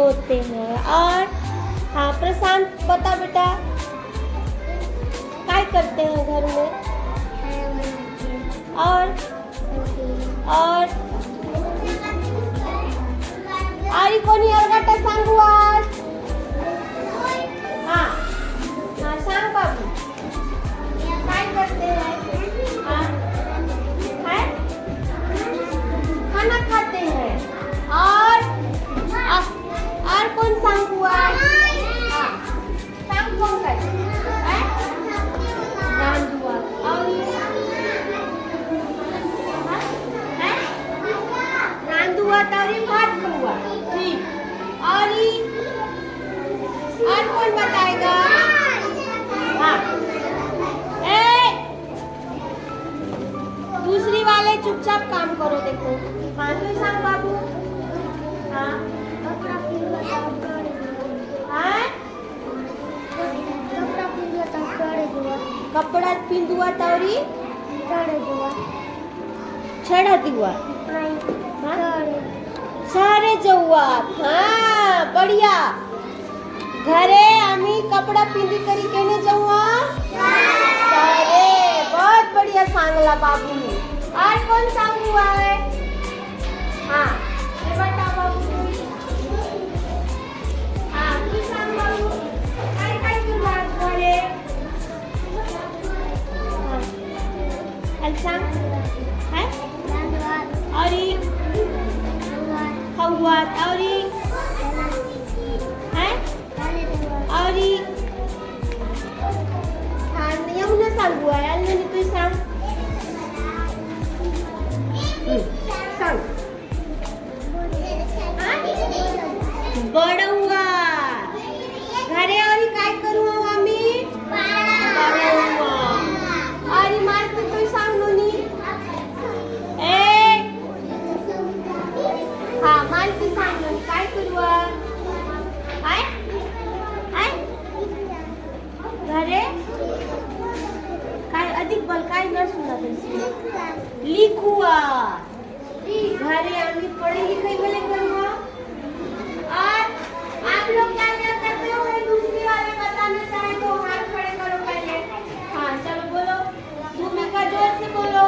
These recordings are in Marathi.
होते हैं। और हाँ प्रशांत बता बेटा, काय करते हैं घर में? और आणि कोणी अलगट सांगू आज? हाँ हाँ सांग बाबू, काय करते हैं? हाँ है खाना खाते हैं। और कौन सांगू आज? हाँ सांग कौन करते हैं? रांधुआ। और रांधुआ तारी भात हुआ। ठीक। और कौन बताएगा? हाँ दूसरी वाले चुपचाप काम करो। देखो हाँ तू सांग बाबू। हाँ कपड़ा पिंधुआ तावरी छड़ा दिवा सारे जवाब। हाँ बढ़िया। घरे आम्ही कपड़ा पिंधी करी केने जवा सारे। बहुत बढ़िया सांगला बाबू। और कौन सांग हुआ है? हाँ ये बता बाबू। हाँ तू सांग बाबू, काय काय करू आज घरे? हाँ सांग है। और हवात और है और हाँ येऊ ना सांगू आहे आणि तू सांग। सांग बडौआ। घरे और काय करू आम्ही? बडौआ। और मारते तू सांग नोनी। हाँ मालती सांग नोनी काय करू? हाय हाय घरे काय अधिक बल काय न सुना लिखुआ। घरे आम्ही पढ़े लिखे वाले करूँगा। और आप लोग क्या क्या करते हो? मैं दूसरी वाले बताना चाहे तो हाथ खड़े करो पहले। हाँ चलो बोलो, भूमिका जोर से बोलो।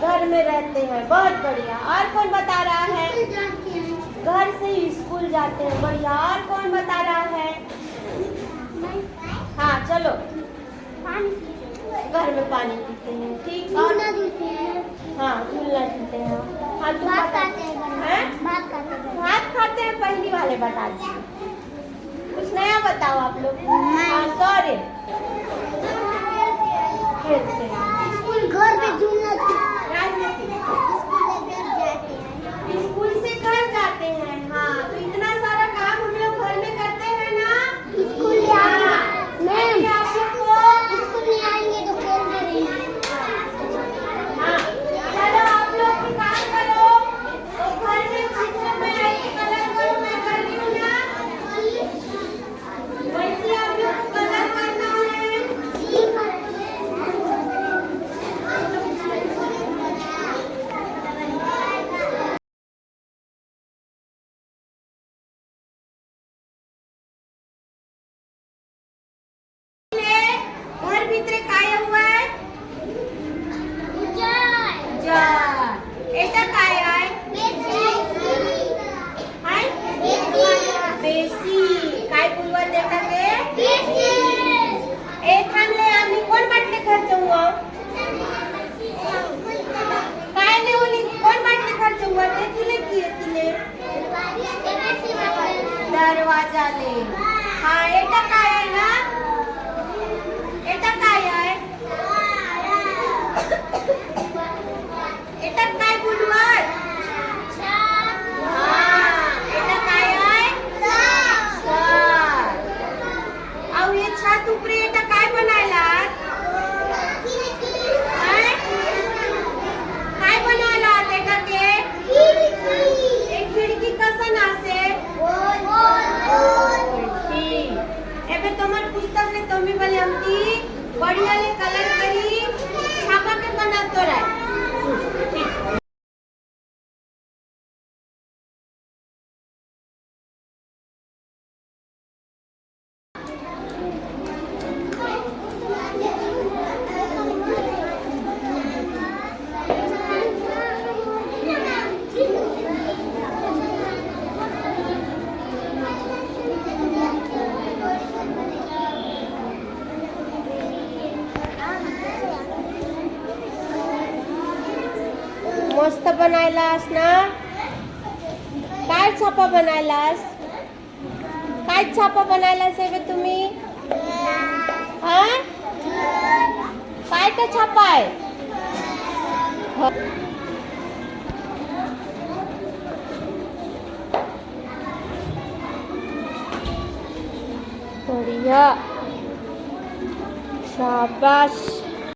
घर में रहते हैं। बहुत बढ़िया। और कौन बता रहा है? घर से ही स्कूल जाते हैं। बढ़िया। और कौन बता रहा है? हाँ चलो घर में पानी पीते हैं। ठीक। और हाँ झूलना झूलते हैं। हाँ तुम भात खाते हैं। पहली वाले बता दीजिए, कुछ नया बताओ आप लोग। हाँ सॉरी खेलते हैं। स्कूल घर पे झूलना स्कूल से घर जाते हैं। हाँ तो इतना सारा काम हम लोग घर में करते हैं ना। स्कूल मैम आप लोग को स्कूल में आएंगे तो खेलते रहेंगे। हाँ चलो आप लोग भी काम करो। तो घर में चित्र में ऐसे कलर करो। मैं कर रही हूँ ना, वैसे आप लोग को कलर करना है। घर भीतर काय हुआ है? जार। एटा काय आहे? हाय बेसी। काय बोलवा देता के? ए थांबले आम्ही कोण बाटले खर्च हुआ? काय नाही ओली कोण बाटले खर्च हुआ? ते तुले की तिले दरवाजा ले। हाँ एटा काय आहे ना? एटा काय आहे? एटा काय बोलवा? हाँ एटा काय आहे? और ये छत ऊपर एटा काय बनायला? काय बनायला एटा के? एक खिड़की कसन आसे? ठीक। एबे तोमर पुस्तक ले तोमी बोले हमती बढ़िया ले कलर करी छापा के बना तो रहा। मस्त बनायलास ना. काय छापा बनायलास? काय छापा बनायलास हे बे तुम्ही? हा? काय का छापा आहे? बढ़िया, शाबाश.